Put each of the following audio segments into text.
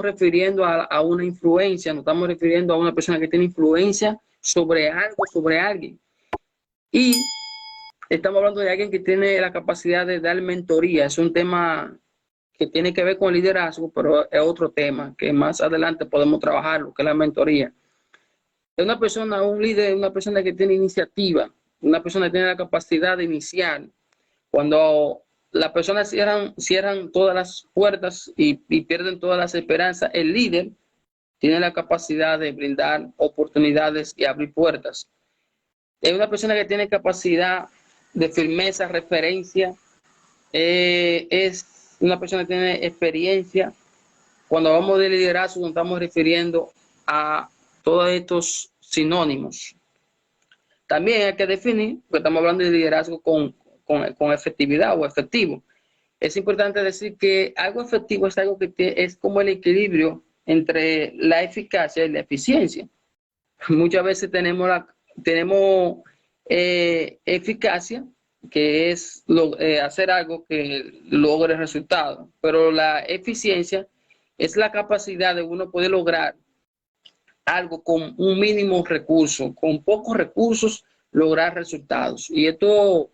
refiriendo a una influencia, nos estamos refiriendo a una persona que tiene influencia sobre algo, sobre alguien. Y estamos hablando de alguien que tiene la capacidad de dar mentoría. Es un tema que tiene que ver con el liderazgo, pero es otro tema que más adelante podemos trabajar, lo que es la mentoría. Es una persona, un líder, una persona que tiene iniciativa, una persona que tiene la capacidad de iniciar. Cuando las personas cierran todas las puertas y pierden todas las esperanzas, el líder tiene la capacidad de brindar oportunidades y abrir puertas. Es una persona que tiene capacidad de firmeza, referencia, es una persona que tiene experiencia. Cuando hablamos de liderazgo nos estamos refiriendo a todos estos sinónimos. También hay que definir, porque estamos hablando de liderazgo con efectividad o efectivo. Es importante decir que algo efectivo es algo que es como el equilibrio entre la eficacia y la eficiencia. Muchas veces tenemos eficacia, que es hacer algo que logre resultados, pero la eficiencia es la capacidad de uno poder lograr algo con un mínimo recurso, con pocos recursos lograr resultados. Y esto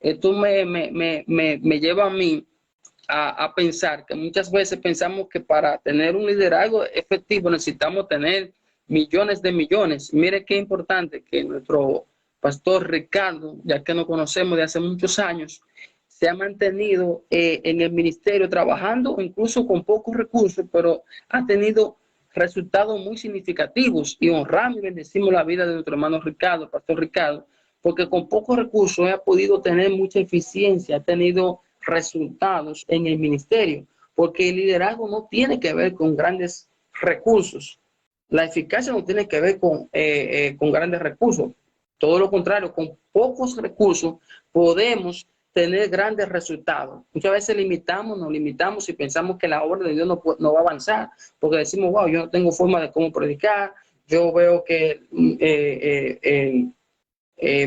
me lleva a mí a pensar que muchas veces pensamos que para tener un liderazgo efectivo necesitamos tener millones de millones. Mire qué importante que nuestro pastor Ricardo, ya que nos conocemos de hace muchos años, se ha mantenido en el ministerio trabajando incluso con pocos recursos, pero ha tenido resultados muy significativos y honramos y bendecimos la vida de nuestro hermano Ricardo, pastor Ricardo, porque con pocos recursos ha podido tener mucha eficiencia, ha tenido resultados en el ministerio, porque el liderazgo no tiene que ver con grandes recursos. La eficacia no tiene que ver con grandes recursos. Todo lo contrario, con pocos recursos podemos tener grandes resultados. Muchas veces nos limitamos y pensamos que la obra de Dios no va a avanzar, porque decimos, wow, yo no tengo forma de cómo predicar, yo veo que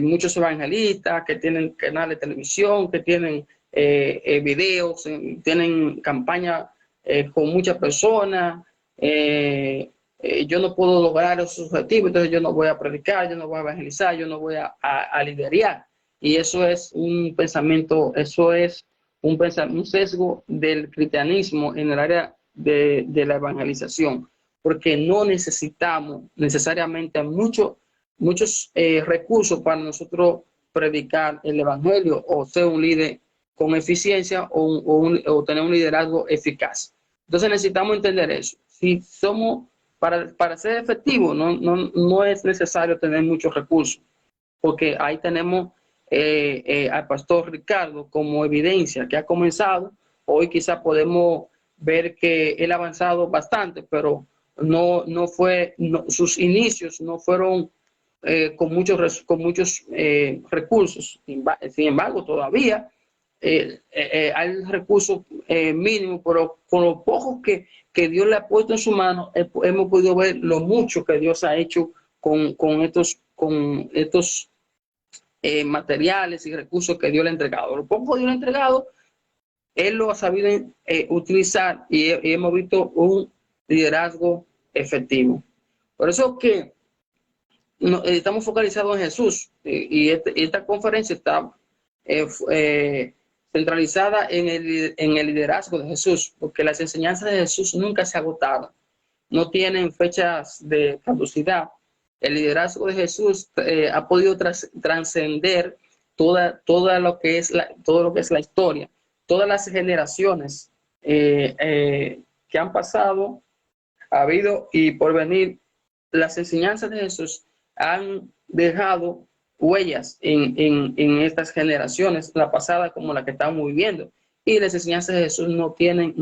muchos evangelistas que tienen canales de televisión, que tienen videos, tienen campañas con muchas personas, yo no puedo lograr esos objetivos, entonces yo no voy a predicar, yo no voy a evangelizar, yo no voy a liderar. Y eso es un pensamiento, un sesgo del cristianismo en el área de la evangelización, porque no necesitamos necesariamente muchos recursos para nosotros predicar el evangelio o ser un líder con eficiencia o tener un liderazgo eficaz. Entonces necesitamos entender eso. Si somos, para ser efectivos, no es necesario tener muchos recursos, porque ahí tenemos al pastor Ricardo como evidencia que ha comenzado. Hoy quizá podemos ver que él ha avanzado bastante, pero sus inicios no fueron con muchos recursos. Sin embargo, todavía hay recursos mínimos, pero con lo poco que Dios le ha puesto en su mano, hemos podido ver lo mucho que Dios ha hecho con estos materiales y recursos que Dios le ha entregado. Lo poco que Dios le ha entregado, Él lo ha sabido utilizar y hemos visto un liderazgo efectivo. Por eso que estamos focalizados en Jesús y esta conferencia está centralizada en el liderazgo de Jesús, porque las enseñanzas de Jesús nunca se agotaron, no tienen fechas de caducidad. El liderazgo de Jesús ha podido trascender todo lo que es la historia, todas las generaciones que han pasado, ha habido y por venir. Las enseñanzas de Jesús han dejado huellas en estas generaciones, la pasada como la que estamos viviendo. Y las enseñanzas de Jesús no tienen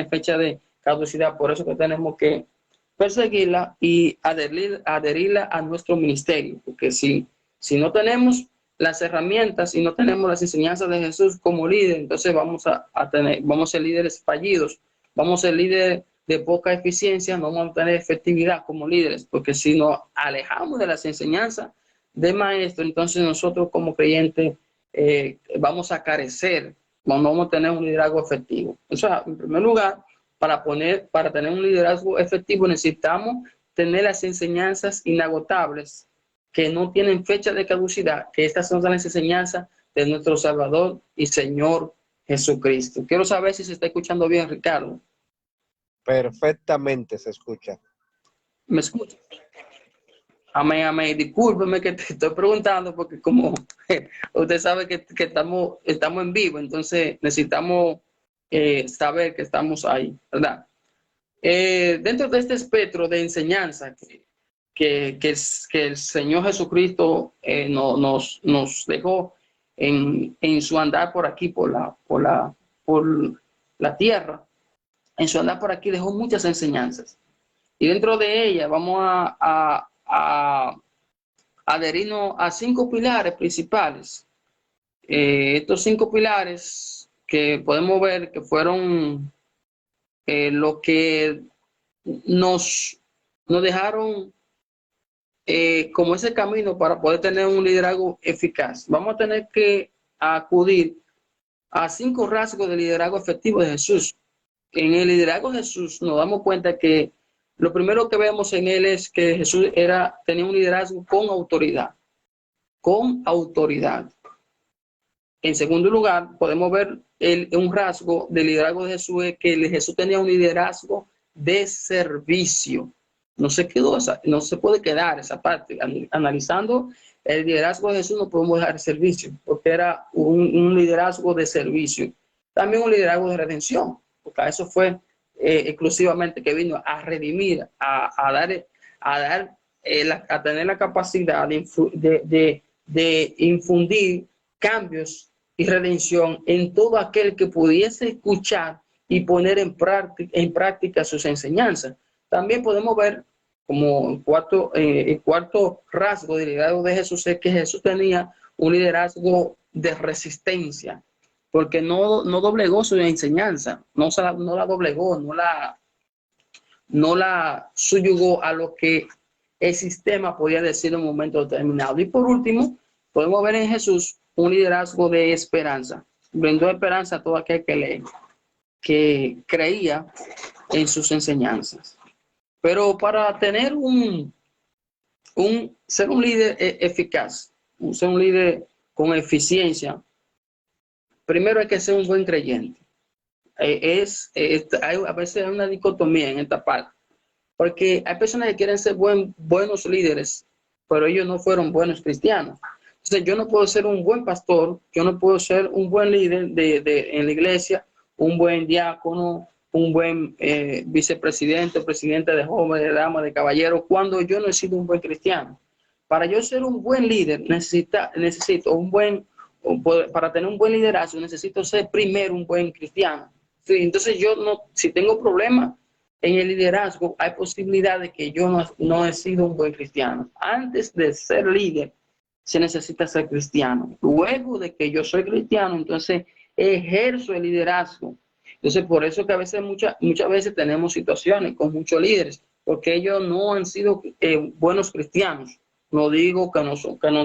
fecha de caducidad. Por eso que tenemos que perseguirla y adherirla a nuestro ministerio. Porque si no tenemos las herramientas y no tenemos las enseñanzas de Jesús como líder, entonces vamos a ser líderes fallidos, vamos a ser líderes de poca eficiencia, no vamos a tener efectividad como líderes, porque si nos alejamos de las enseñanzas del maestro, entonces nosotros como creyentes vamos a carecer, no vamos a tener un liderazgo efectivo. O sea, en primer lugar, para tener un liderazgo efectivo necesitamos tener las enseñanzas inagotables que no tienen fecha de caducidad, que estas son las enseñanzas de nuestro Salvador y Señor Jesucristo. Quiero saber si se está escuchando bien, Ricardo. Perfectamente se escucha. ¿Me escucha? Amén, amén. Discúlpeme que te estoy preguntando porque como usted sabe que estamos en vivo, entonces necesitamos saber que estamos ahí, ¿verdad? Dentro de este espectro de enseñanza que el Señor Jesucristo nos dejó en su andar por aquí, por la tierra, en su andar por aquí dejó muchas enseñanzas. Y dentro de ellas vamos a adherirnos a 5 pilares principales. Estos 5 pilares que podemos ver que fueron lo que nos dejaron como ese camino para poder tener un liderazgo eficaz. Vamos a tener que acudir a 5 rasgos de liderazgo efectivo de Jesús. En el liderazgo de Jesús nos damos cuenta que lo primero que vemos en él es que Jesús tenía un liderazgo con autoridad. Con autoridad. En segundo lugar, podemos ver un rasgo del liderazgo de Jesús, es que Jesús tenía un liderazgo de servicio. No se puede quedar esa parte. Analizando el liderazgo de Jesús no podemos dejar el servicio, porque era un liderazgo de servicio. También un liderazgo de redención, porque eso fue exclusivamente que vino a redimir, a tener la capacidad de infundir cambios y redención en todo aquel que pudiese escuchar y poner en práctica sus enseñanzas. También podemos ver como el cuarto rasgo del liderazgo de Jesús es que Jesús tenía un liderazgo de resistencia, porque no doblegó su enseñanza, no la doblegó, no la subyugó a lo que el sistema podía decir en un momento determinado. Y por último, podemos ver en Jesús un liderazgo de esperanza. Brindó esperanza a todo aquel que creía en sus enseñanzas. Pero para tener ser un líder eficaz, ser un líder con eficiencia, primero hay que ser un buen creyente. A veces hay una dicotomía en esta parte, porque hay personas que quieren ser buenos líderes, pero ellos no fueron buenos cristianos. Entonces yo no puedo ser un buen pastor, yo no puedo ser un buen líder en la iglesia, un buen diácono, un buen vicepresidente, presidente de jóvenes, de damas, de caballeros, cuando yo no he sido un buen cristiano. Para yo ser un buen líder necesito para tener un buen liderazgo necesito ser primero un buen cristiano. Sí, entonces si tengo problemas en el liderazgo, hay posibilidad de que yo no he sido un buen cristiano. Antes de ser líder, se necesita ser cristiano. Luego de que yo soy cristiano, entonces ejerzo el liderazgo. Entonces, por eso que a veces, muchas veces tenemos situaciones con muchos líderes, porque ellos no han sido buenos cristianos. No digo que no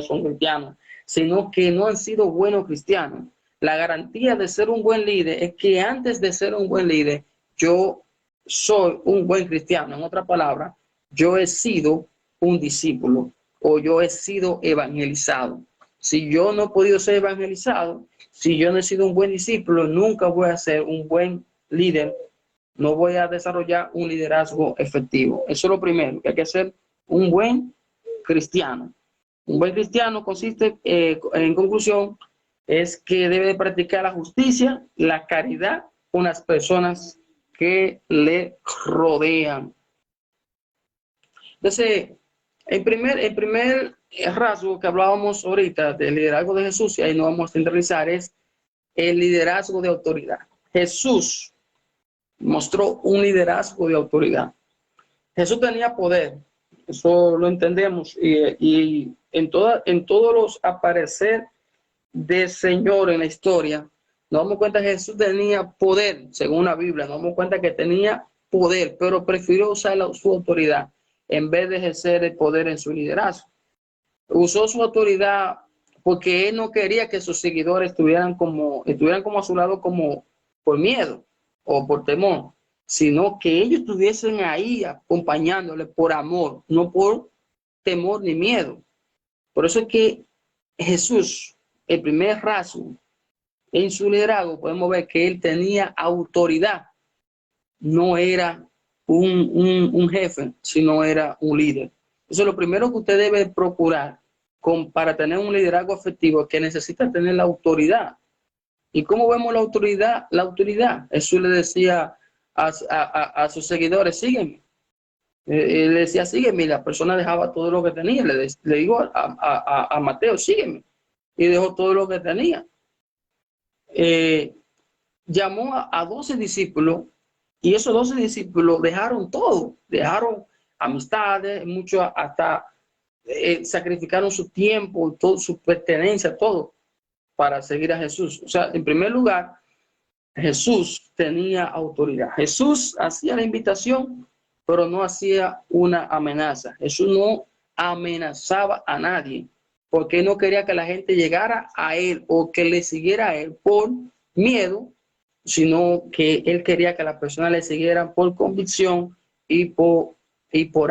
son cristianos, sino que no han sido buenos cristianos. La garantía de ser un buen líder es que antes de ser un buen líder, yo soy un buen cristiano. En otra palabra, yo he sido un discípulo o yo he sido evangelizado. Si yo no he podido ser evangelizado, si yo no he sido un buen discípulo, nunca voy a ser un buen líder, no voy a desarrollar un liderazgo efectivo. Eso es lo primero, que hay que ser un buen cristiano. Un buen cristiano consiste, en conclusión, es que debe practicar la justicia, la caridad con las personas que le rodean. Entonces, el primer rasgo que hablábamos ahorita del liderazgo de Jesús, y ahí nos vamos a centralizar, es el liderazgo de autoridad. Jesús mostró un liderazgo de autoridad. Jesús tenía poder, eso lo entendemos, y en todos los aparecer del Señor en la historia, nos damos cuenta que Jesús tenía poder, según la Biblia, nos damos cuenta que tenía poder, pero prefirió usar su autoridad en vez de ejercer el poder en su liderazgo. Usó su autoridad porque él no quería que sus seguidores estuvieran como a su lado como por miedo o por temor, sino que ellos estuviesen ahí acompañándole por amor, no por temor ni miedo. Por eso es que Jesús, el primer rasgo en su liderazgo, podemos ver que él tenía autoridad, no era un jefe, sino era un líder. Eso es lo primero que usted debe procurar para tener un liderazgo efectivo, que necesita tener la autoridad. ¿Y cómo vemos la autoridad? La autoridad. Jesús le decía a sus seguidores, sígueme. Él decía, sígueme, y la persona dejaba todo lo que tenía. Le digo a Mateo, sígueme. Y dejó todo lo que tenía. Llamó a 12 discípulos, y esos 12 discípulos dejaron todo. Dejaron amistades, muchos hasta sacrificaron su tiempo, todo, su pertenencia, todo, para seguir a Jesús. O sea, en primer lugar, Jesús tenía autoridad. Jesús hacía la invitación, pero no hacía una amenaza. Jesús no amenazaba a nadie, porque no quería que la gente llegara a él o que le siguiera a él por miedo, sino que él quería que las personas le siguieran por convicción y por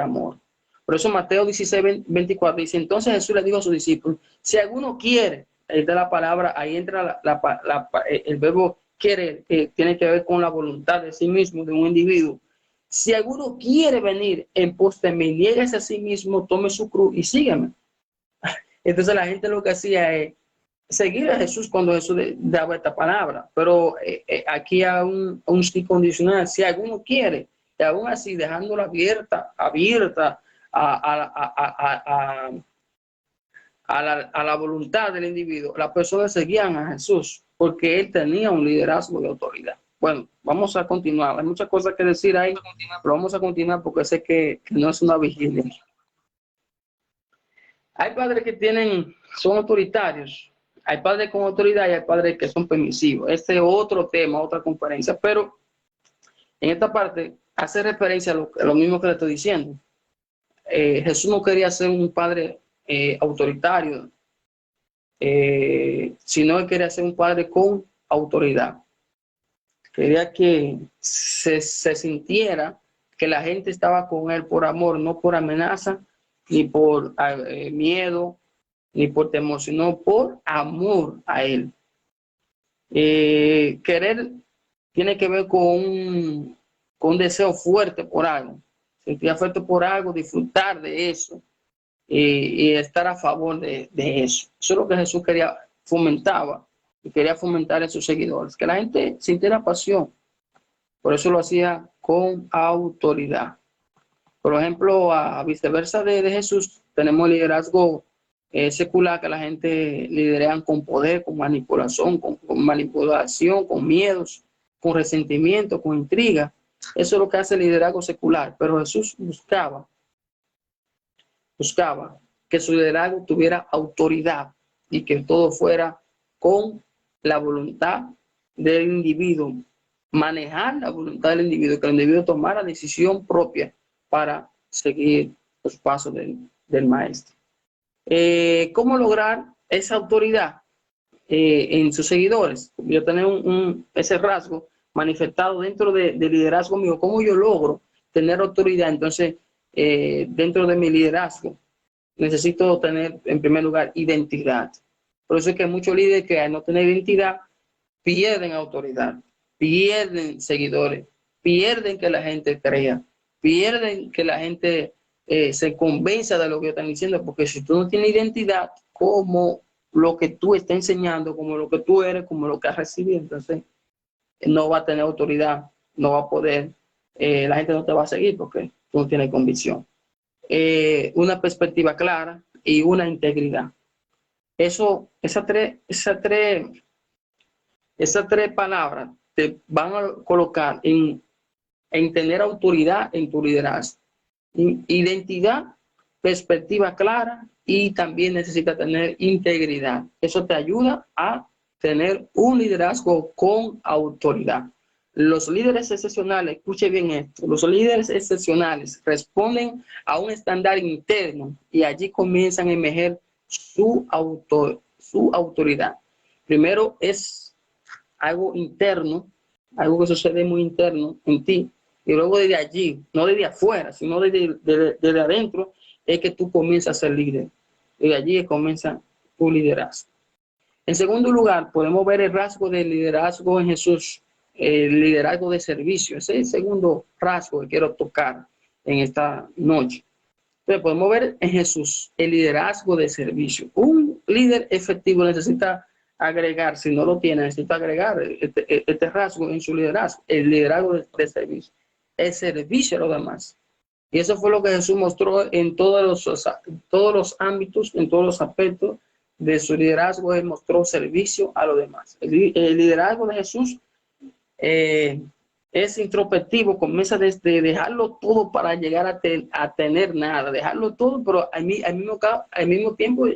amor. Por eso Mateo 16:24 dice, entonces Jesús le dijo a sus discípulos, si alguno quiere, ahí está la palabra, ahí entra el verbo quiere, que tiene que ver con la voluntad de sí mismo, de un individuo. Si alguno quiere venir en pos de mí, niéguese a sí mismo, tome su cruz y sígueme. Entonces la gente lo que hacía es seguir a Jesús cuando Jesús daba esta palabra, pero aquí hay un sí condicional, si alguno quiere, y aún así dejándola abierta a la voluntad del individuo, las personas seguían a Jesús porque él tenía un liderazgo de autoridad. Bueno, vamos a continuar. Hay muchas cosas que decir ahí, pero vamos a continuar porque sé que no es una vigilia. Hay padres que son autoritarios, hay padres con autoridad y hay padres que son permisivos. Este es otro tema, otra conferencia, pero en esta parte hace referencia a lo mismo que le estoy diciendo. Jesús no quería ser un padre autoritario, sino que quería ser un padre con autoridad. Quería que se sintiera que la gente estaba con él por amor, no por amenaza, ni por miedo, ni por temor, sino por amor a él. Querer tiene que ver con un deseo fuerte por algo, sentir afecto por algo, disfrutar de eso y estar a favor de eso. Eso es lo que Jesús fomentaba y quería fomentar en sus seguidores, que la gente sintiera pasión. Por eso lo hacía con autoridad. Por ejemplo, a viceversa de Jesús, tenemos liderazgo secular, que la gente lideran con poder, con manipulación, con miedos, con resentimiento, con intriga. Eso es lo que hace el liderazgo secular. Pero Jesús buscaba que su liderazgo tuviera autoridad y que todo fuera con la voluntad del individuo, manejar la voluntad del individuo, que el individuo tomara decisión propia para seguir los pasos del maestro. ¿Cómo lograr esa autoridad en sus seguidores? Yo tener ese rasgo manifestado dentro del liderazgo mío. ¿Cómo yo logro tener autoridad? Entonces, dentro de mi liderazgo, necesito tener, en primer lugar, identidad. Por eso es que muchos líderes que al no tener identidad pierden autoridad, pierden seguidores, pierden que la gente crea, pierden que la gente se convenza de lo que están diciendo, porque si tú no tienes identidad como lo que tú estás enseñando, como lo que tú eres, como lo que has recibido, entonces no va a tener autoridad, no va a poder, la gente no te va a seguir porque tú no tienes convicción. Una perspectiva clara y una integridad. Esas tres palabras te van a colocar en tener autoridad en tu liderazgo. Identidad, perspectiva clara y también necesita tener integridad. Eso te ayuda a tener un liderazgo con autoridad. Los líderes excepcionales, escuche bien esto, los líderes excepcionales responden a un estándar interno y allí comienzan a emerger su autoridad. Primero es algo interno, algo que sucede muy interno en ti, Y luego desde allí, no desde afuera, sino desde adentro, es que tú comienzas a ser líder. Desde allí comienza tu liderazgo. En segundo lugar, podemos ver el rasgo del liderazgo en Jesús, el liderazgo de servicio. Ese es el segundo rasgo que quiero tocar en esta noche. Entonces, podemos ver en Jesús el liderazgo de servicio. Un líder efectivo necesita agregar, si no lo tiene, necesita agregar este rasgo en su liderazgo, el liderazgo de servicio, el servicio a los demás. Y eso fue lo que Jesús mostró en todos los ámbitos, en todos los aspectos de su liderazgo. Él mostró servicio a los demás. El liderazgo de Jesús es introspectivo, comienza desde dejarlo todo para llegar a tener nada, dejarlo todo, pero al mismo tiempo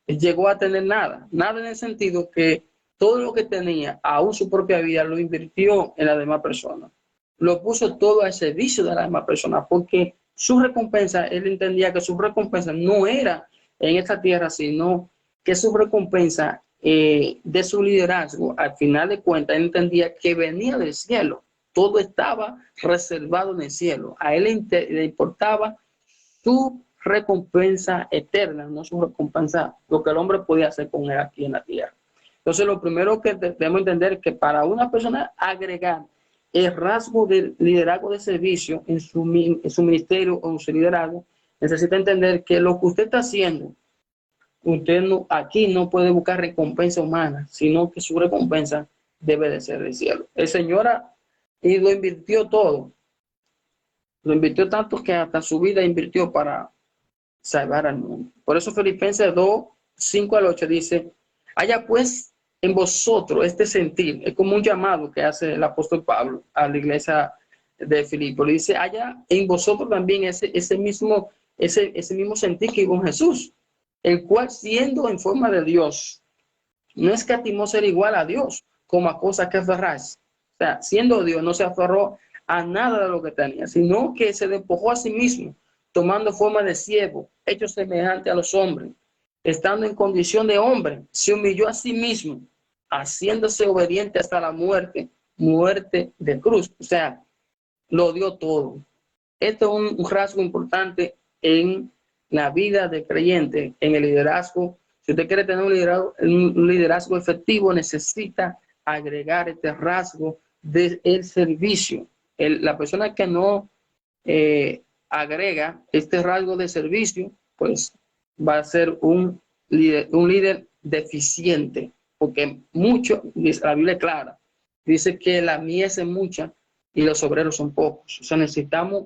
llegó a tener nada. Nada en el sentido que todo lo que tenía, aún su propia vida, lo invirtió en las demás personas. Lo puso todo al servicio de las demás personas, porque su recompensa, él entendía que su recompensa no era en esta tierra, sino que su recompensa de su liderazgo, al final de cuentas, él entendía que venía del cielo. Todo estaba reservado en el cielo. A él le importaba su recompensa eterna, no su recompensa, lo que el hombre podía hacer con él aquí en la tierra. Entonces, lo primero que debemos entender es que para una persona agregar el rasgo de liderazgo de servicio en su ministerio o en su liderazgo, necesita entender que lo que usted está haciendo, usted aquí no puede buscar recompensa humana, sino que su recompensa debe de ser del cielo. El Señor y lo invirtió todo. Lo invirtió tanto que hasta su vida invirtió para salvar al mundo. Por eso Filipenses 2, 5 al 8 dice, haya pues en vosotros este sentir. Es como un llamado que hace el apóstol Pablo a la iglesia de Filipo. Le dice, haya en vosotros también ese mismo sentir que hubo en Jesús, el cual siendo en forma de Dios, no escatimó ser igual a Dios como a cosas que aferrarse. O sea, siendo Dios, no se aferró a nada de lo que tenía, sino que se despojó a sí mismo, tomando forma de siervo, hecho semejante a los hombres. Estando en condición de hombre, se humilló a sí mismo, haciéndose obediente hasta la muerte, muerte de cruz. O sea, lo dio todo. Esto es un rasgo importante en la vida de creyente, en el liderazgo. Si usted quiere tener un liderazgo efectivo, necesita agregar este rasgo del servicio. La persona que no agrega este rasgo de servicio, pues va a ser un líder deficiente, porque la Biblia es clara, dice que la mies es mucha y los obreros son pocos. O sea, necesitamos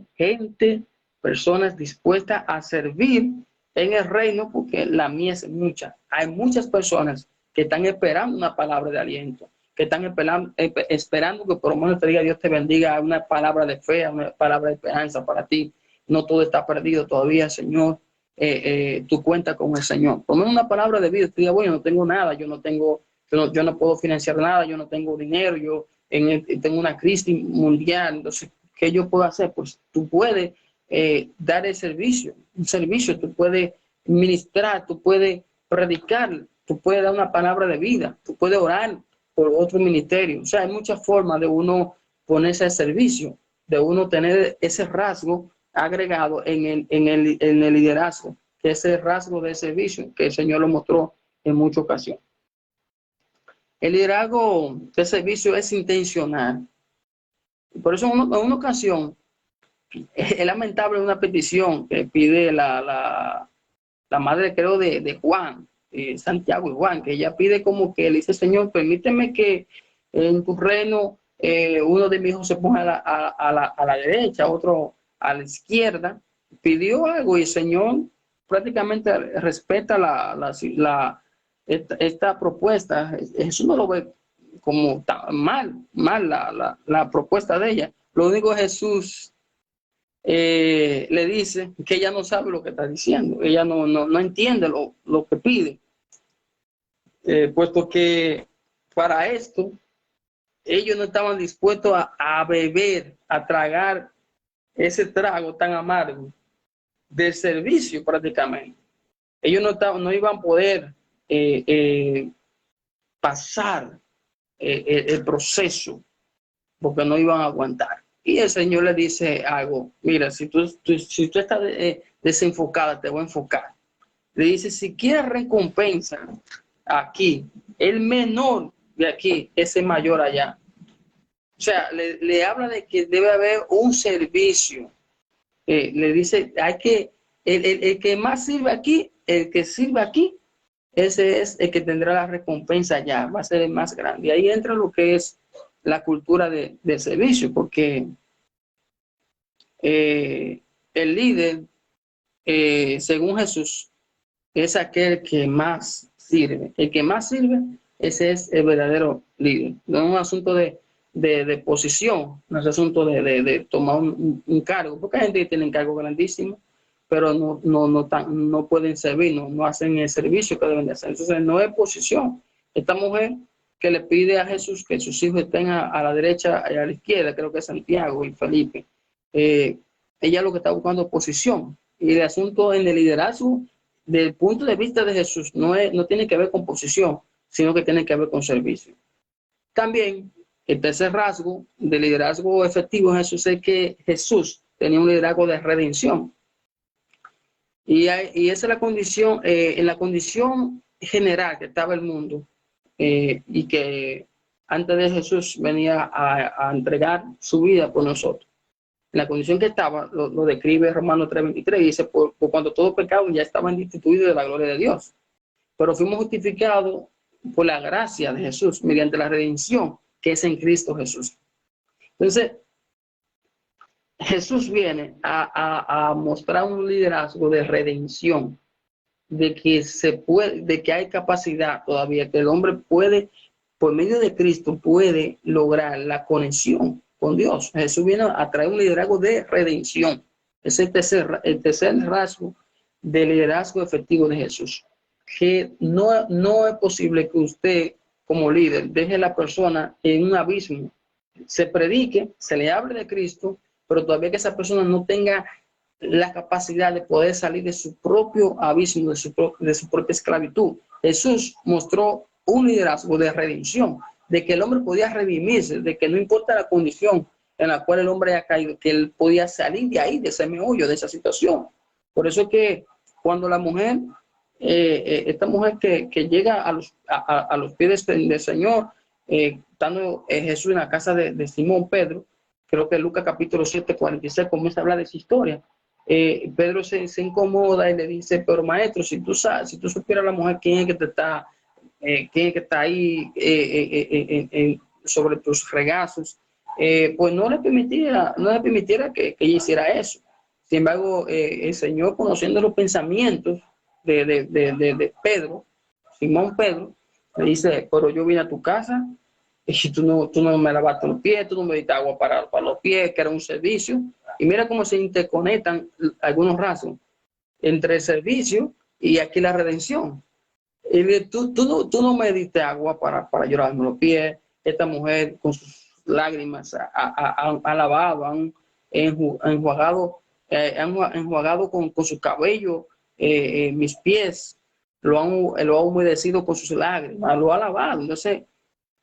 personas dispuestas a servir en el reino, porque la mies es mucha. Hay muchas personas que están esperando una palabra de aliento, que están esperando que por lo menos te diga Dios te bendiga, una palabra de fe, una palabra de esperanza para ti. No todo está perdido todavía, Señor. Tú cuentas con el Señor. Por lo menos una palabra de vida. Te diga, bueno, no tengo nada, yo no puedo financiar nada, yo no tengo dinero, yo tengo una crisis mundial. Entonces, ¿qué yo puedo hacer? Pues tú puedes dar un servicio, tú puedes ministrar, tú puedes predicar, tú puedes dar una palabra de vida, tú puedes orar por otro ministerio. O sea, hay muchas formas de uno ponerse al servicio, de uno tener ese rasgo agregado en el liderazgo, que es el rasgo de servicio que el Señor lo mostró en muchas ocasiones. El liderazgo de servicio es intencional. Por eso en una ocasión es lamentable una petición que pide la madre, creo, de Juan, Santiago y Juan, que ella pide como que le dice, Señor, permíteme que en tu reino uno de mis hijos se ponga a la derecha, otro a la izquierda. Pidió algo y el Señor prácticamente respeta esta propuesta. Jesús no lo ve como mal la propuesta de ella. Lo único que Jesús le dice que ella no sabe lo que está diciendo, ella no entiende lo que pide, puesto que para esto ellos no estaban dispuestos a beber, a tragar ese trago tan amargo del servicio prácticamente. Ellos no iban a poder pasar el proceso porque no iban a aguantar. y el Señor le dice algo. Mira, si tú estás desenfocada, te voy a enfocar. Le dice, si quieres recompensa aquí, el menor de aquí es el mayor allá. O sea, le habla de que debe haber un servicio. Le dice, el que más sirve aquí, el que sirve aquí, ese es el que tendrá la recompensa allá, va a ser el más grande. Y ahí entra lo que es la cultura del servicio, porque el líder, según Jesús, es aquel que más sirve. El que más sirve, ese es el verdadero líder. No es un asunto de posición, no es un asunto de tomar un cargo, porque hay gente que tiene cargo grandísimo, pero no pueden servir, no hacen el servicio que deben de hacer. Entonces no es posición. Esta mujer que le pide a Jesús que sus hijos estén a la derecha y a la izquierda, creo que es Santiago y Felipe, ella lo que está buscando es posición. Y el asunto en el liderazgo, desde el punto de vista de Jesús, no tiene que ver con posición, sino que tiene que ver con servicio. También el tercer rasgo de liderazgo efectivo en Jesús es que Jesús tenía un liderazgo de redención. Y esa es la condición, en la condición general que estaba el mundo, y que antes de Jesús venía a entregar su vida por nosotros. En la condición que estaba, lo describe Romanos 3:23, y dice, por cuanto todo pecado ya estaban destituidos de la gloria de Dios. Pero fuimos justificados por la gracia de Jesús, mediante la redención que es en Cristo Jesús. Entonces, Jesús viene a mostrar un liderazgo de redención, de que hay capacidad todavía, que el hombre puede, por medio de Cristo, puede lograr la conexión con Dios. Jesús viene a traer un liderazgo de redención. Es el tercer rasgo de liderazgo efectivo de Jesús. Que no es posible que usted, como líder, deje a la persona en un abismo, se predique, se le hable de Cristo, pero todavía que esa persona no tenga la capacidad de poder salir de su propio abismo, de su propia esclavitud. Jesús mostró un liderazgo de redención, de que el hombre podía redimirse, de que no importa la condición en la cual el hombre haya caído, que él podía salir de ahí, de ese meollo, de esa situación. Por eso es que cuando la mujer, esta mujer que llega a los pies del Señor, estando Jesús en la casa de Simón Pedro, creo que Lucas capítulo 7, 46 comienza a hablar de esa historia. Pedro se incomoda y le dice, pero maestro, si tú supieras la mujer quién es que está ahí sobre tus regazos, pues no le permitiera que ella hiciera eso. Sin embargo, el Señor, conociendo los pensamientos de Pedro, Simón Pedro, le dice, pero yo vine a tu casa y tú no me lavaste los pies, tú no me diste agua para los pies, que era un servicio. Y mira cómo se interconectan algunos rasgos entre el servicio y aquí la redención. Y tú no me diste agua para llorarme los pies. Esta mujer con sus lágrimas ha lavado, han enjuagado, con su cabello mis pies, lo ha humedecido con sus lágrimas, lo ha lavado. Entonces,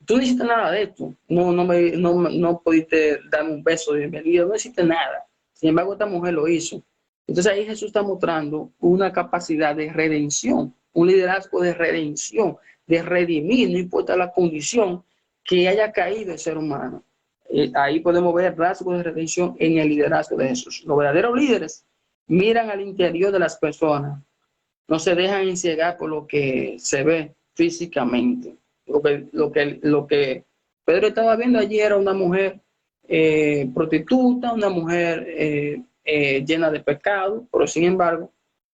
tú no hiciste nada de esto, no pudiste darme un beso de bienvenida, no hiciste nada. Sin embargo, esta mujer lo hizo. Entonces ahí Jesús está mostrando una capacidad de redención, un liderazgo de redención, de redimir, no importa la condición que haya caído el ser humano. Ahí podemos ver rasgos de redención en el liderazgo de Jesús. Los verdaderos líderes miran al interior de las personas, no se dejan enciegar por lo que se ve físicamente. Lo que Pedro estaba viendo allí era una mujer prostituta, una mujer llena de pecado, pero sin embargo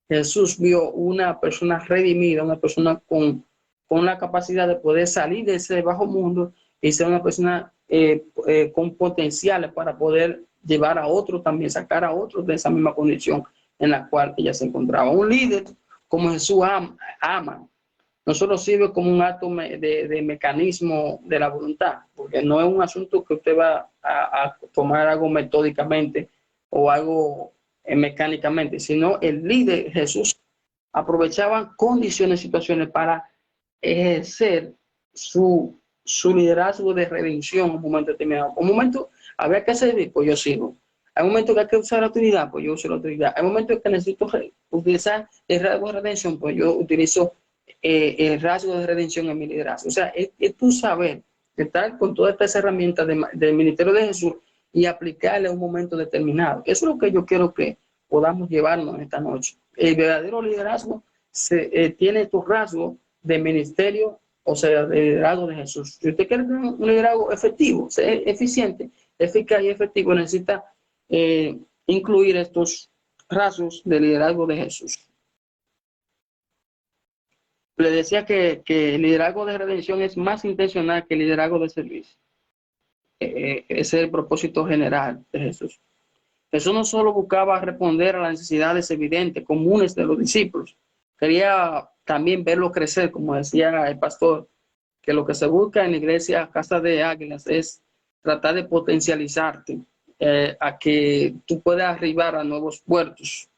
Jesús vio una persona redimida, una persona con la capacidad de poder salir de ese bajo mundo y ser una persona con potenciales para poder llevar a otros también, sacar a otros de esa misma condición en la cual ella se encontraba. Un líder como Jesús ama, no solo sirve como un acto de mecanismo de la voluntad, porque no es un asunto que usted va a tomar algo metódicamente o algo mecánicamente, sino el líder Jesús aprovechaba condiciones, situaciones para ejercer su liderazgo de redención en un momento determinado. Había que servir, pues yo sirvo. Hay momentos que hay que usar la autoridad, pues yo uso la autoridad. Hay momentos que necesito utilizar el rasgo de redención, pues yo utilizo el rasgo de redención en mi liderazgo. O sea, es tu saber estar con todas estas herramientas del ministerio de Jesús y aplicarle a un momento determinado. Eso es lo que yo quiero que podamos llevarnos esta noche. El verdadero liderazgo tiene estos rasgos de ministerio, o sea, de liderazgo de Jesús. Si usted quiere tener un liderazgo efectivo, eficiente, eficaz y efectivo, necesita incluir estos rasgos de liderazgo de Jesús. Le decía que el liderazgo de redención es más intencional que el liderazgo de servicio. Ese es el propósito general de Jesús. Jesús no solo buscaba responder a las necesidades evidentes, comunes de los discípulos, quería también verlo crecer, como decía el pastor, que lo que se busca en la iglesia Casa de Águilas es tratar de potencializarte a que tú puedas arribar a nuevos puertos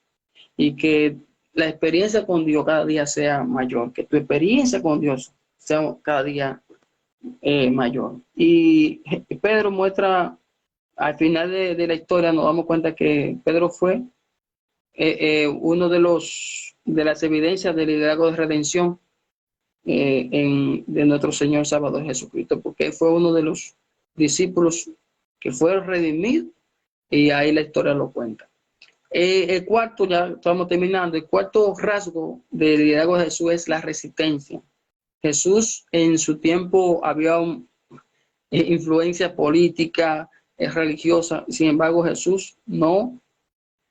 y que la experiencia con Dios cada día sea mayor, que tu experiencia con Dios sea cada día mayor. Y Pedro muestra, al final de la historia nos damos cuenta que Pedro fue uno de las evidencias del liderazgo de redención de nuestro Señor Salvador Jesucristo, porque fue uno de los discípulos que fue redimido y ahí la historia lo cuenta. El cuarto, ya estamos terminando, el cuarto rasgo del liderazgo de Jesús es la resistencia. Jesús en su tiempo había influencia política, religiosa, sin embargo Jesús no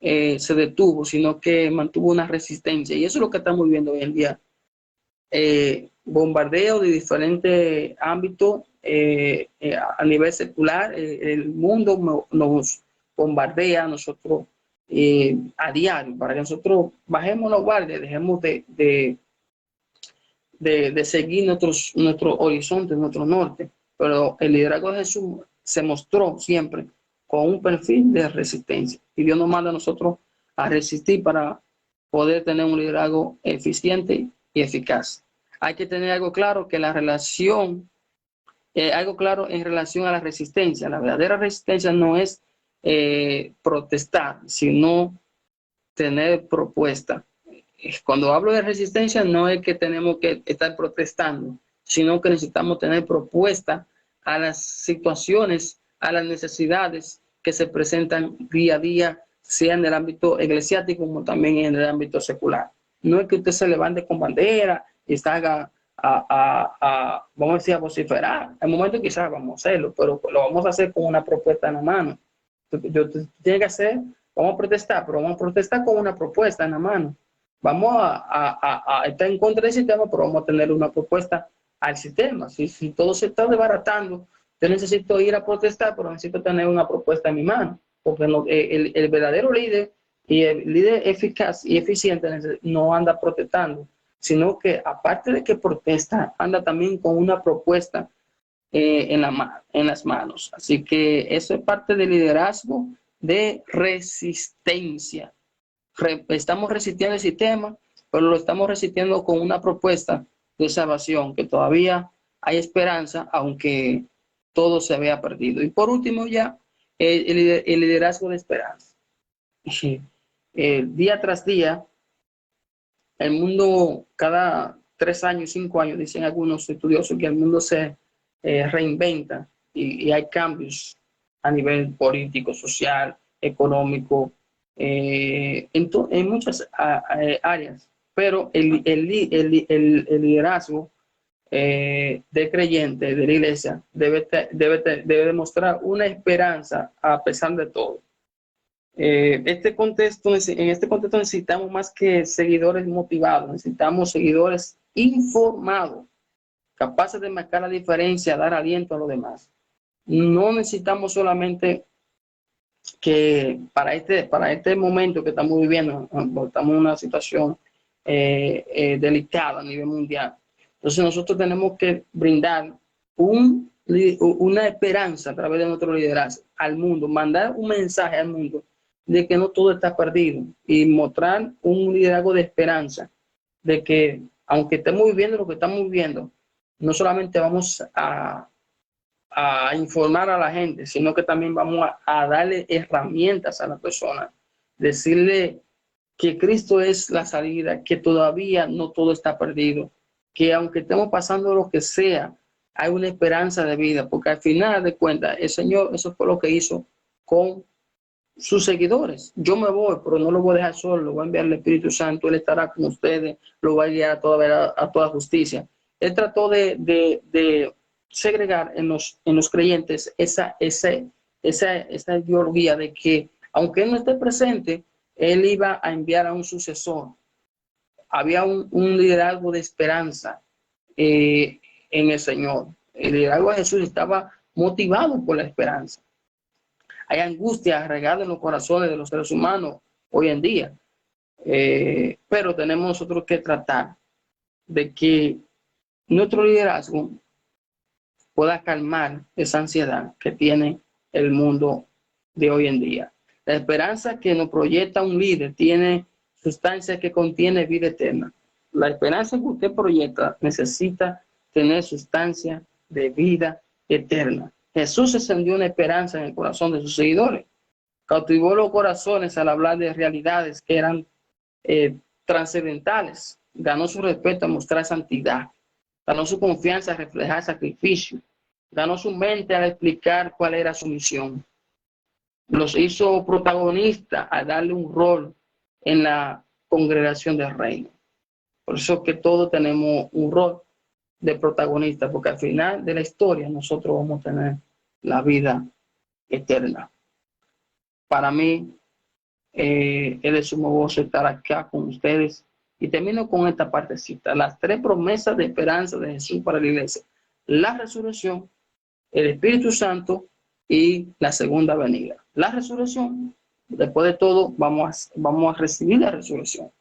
se detuvo, sino que mantuvo una resistencia y eso es lo que estamos viviendo hoy en día. Bombardeo de diferentes ámbitos a nivel secular, el mundo nos bombardea a nosotros a diario, para que nosotros bajemos los guardias, dejemos de seguir nuestro horizonte, nuestro norte. Pero el liderazgo de Jesús se mostró siempre con un perfil de resistencia. Y Dios nos manda a nosotros a resistir para poder tener un liderazgo eficiente y eficaz. Hay que tener algo claro que la relación, algo claro en relación a la resistencia. La verdadera resistencia no es protestar, sino tener propuesta. Cuando hablo de resistencia no es que tenemos que estar protestando, sino que necesitamos tener propuesta a las situaciones, a las necesidades que se presentan día a día, sea en el ámbito eclesiástico como también en el ámbito secular. No es que usted se levante con bandera y salga vamos a decir, a vociferar. En momentos quizás vamos a hacerlo, pero lo vamos a hacer con una propuesta en la mano. Tiene que hacer, vamos a protestar, pero vamos a protestar con una propuesta en la mano. Vamos a estar en contra del sistema, pero vamos a tener una propuesta al sistema. Si todo se está desbaratando, yo necesito ir a protestar, pero necesito tener una propuesta en mi mano, porque el verdadero líder y el líder eficaz y eficiente no anda protestando, sino que aparte de que protesta, anda también con una propuesta en las manos. Así que eso es parte del liderazgo de resistencia. Estamos resistiendo el sistema, pero lo estamos resistiendo con una propuesta de salvación, que todavía hay esperanza, aunque todo se vea perdido. Y por último ya, el liderazgo de esperanza. Día tras día, el mundo, cada 3 años, 5 años, dicen algunos estudiosos que el mundo se reinventa y hay cambios a nivel político, social, económico, en muchas áreas, pero el liderazgo del creyente, de la iglesia, debe demostrar una esperanza a pesar de todo. En este contexto necesitamos más que seguidores motivados, necesitamos seguidores informados, capaces de marcar la diferencia, dar aliento a los demás. No necesitamos solamente que para este momento que estamos viviendo, estamos en una situación delicada a nivel mundial. Entonces nosotros tenemos que brindar una esperanza a través de nuestro liderazgo al mundo, mandar un mensaje al mundo de que no todo está perdido y mostrar un liderazgo de esperanza, de que aunque estemos viviendo lo que estamos viviendo, no solamente vamos a a informar a la gente, sino que también vamos a darle herramientas a la persona, decirle que Cristo es la salida, que todavía no todo está perdido, que aunque estemos pasando lo que sea, hay una esperanza de vida, porque al final de cuentas, el Señor, eso fue lo que hizo con sus seguidores. Yo me voy, pero no lo voy a dejar solo, lo voy a enviar al Espíritu Santo, Él estará con ustedes, lo va a guiar a toda justicia. Él trató de segregar en los creyentes esa ideología de que, aunque Él no esté presente, Él iba a enviar a un sucesor. Había un liderazgo de esperanza en el Señor. El liderazgo de Jesús estaba motivado por la esperanza. Hay angustia regada en los corazones de los seres humanos hoy en día, pero tenemos nosotros que tratar de que nuestro liderazgo pueda calmar esa ansiedad que tiene el mundo de hoy en día. La esperanza que nos proyecta un líder tiene sustancia que contiene vida eterna. La esperanza que usted proyecta necesita tener sustancia de vida eterna. Jesús encendió una esperanza en el corazón de sus seguidores. Cautivó los corazones al hablar de realidades que eran trascendentales. Ganó su respeto a mostrar santidad. Ganó su confianza a reflejar sacrificio. Ganó su mente al explicar cuál era su misión. Los hizo protagonistas a darle un rol en la congregación del reino. Por eso que todos tenemos un rol de protagonista, porque al final de la historia nosotros vamos a tener la vida eterna. Para mí es de sumo gozo estar acá con ustedes y termino con esta partecita: las 3 promesas de esperanza de Jesús para la iglesia: la resurrección, el Espíritu Santo y la segunda venida. La resurrección, después de todo vamos a recibir la resurrección.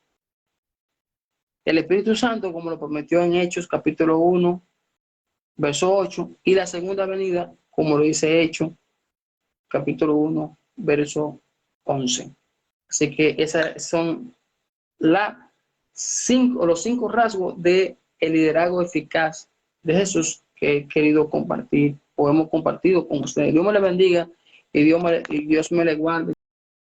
El Espíritu Santo, como lo prometió en Hechos capítulo 1, verso 8, y la segunda venida, como lo dice Hechos capítulo 1, verso 11. Así que esas son los 5 rasgos del liderazgo eficaz de Jesús que he querido compartir o hemos compartido con ustedes. Dios me le bendiga y Dios me le guarde.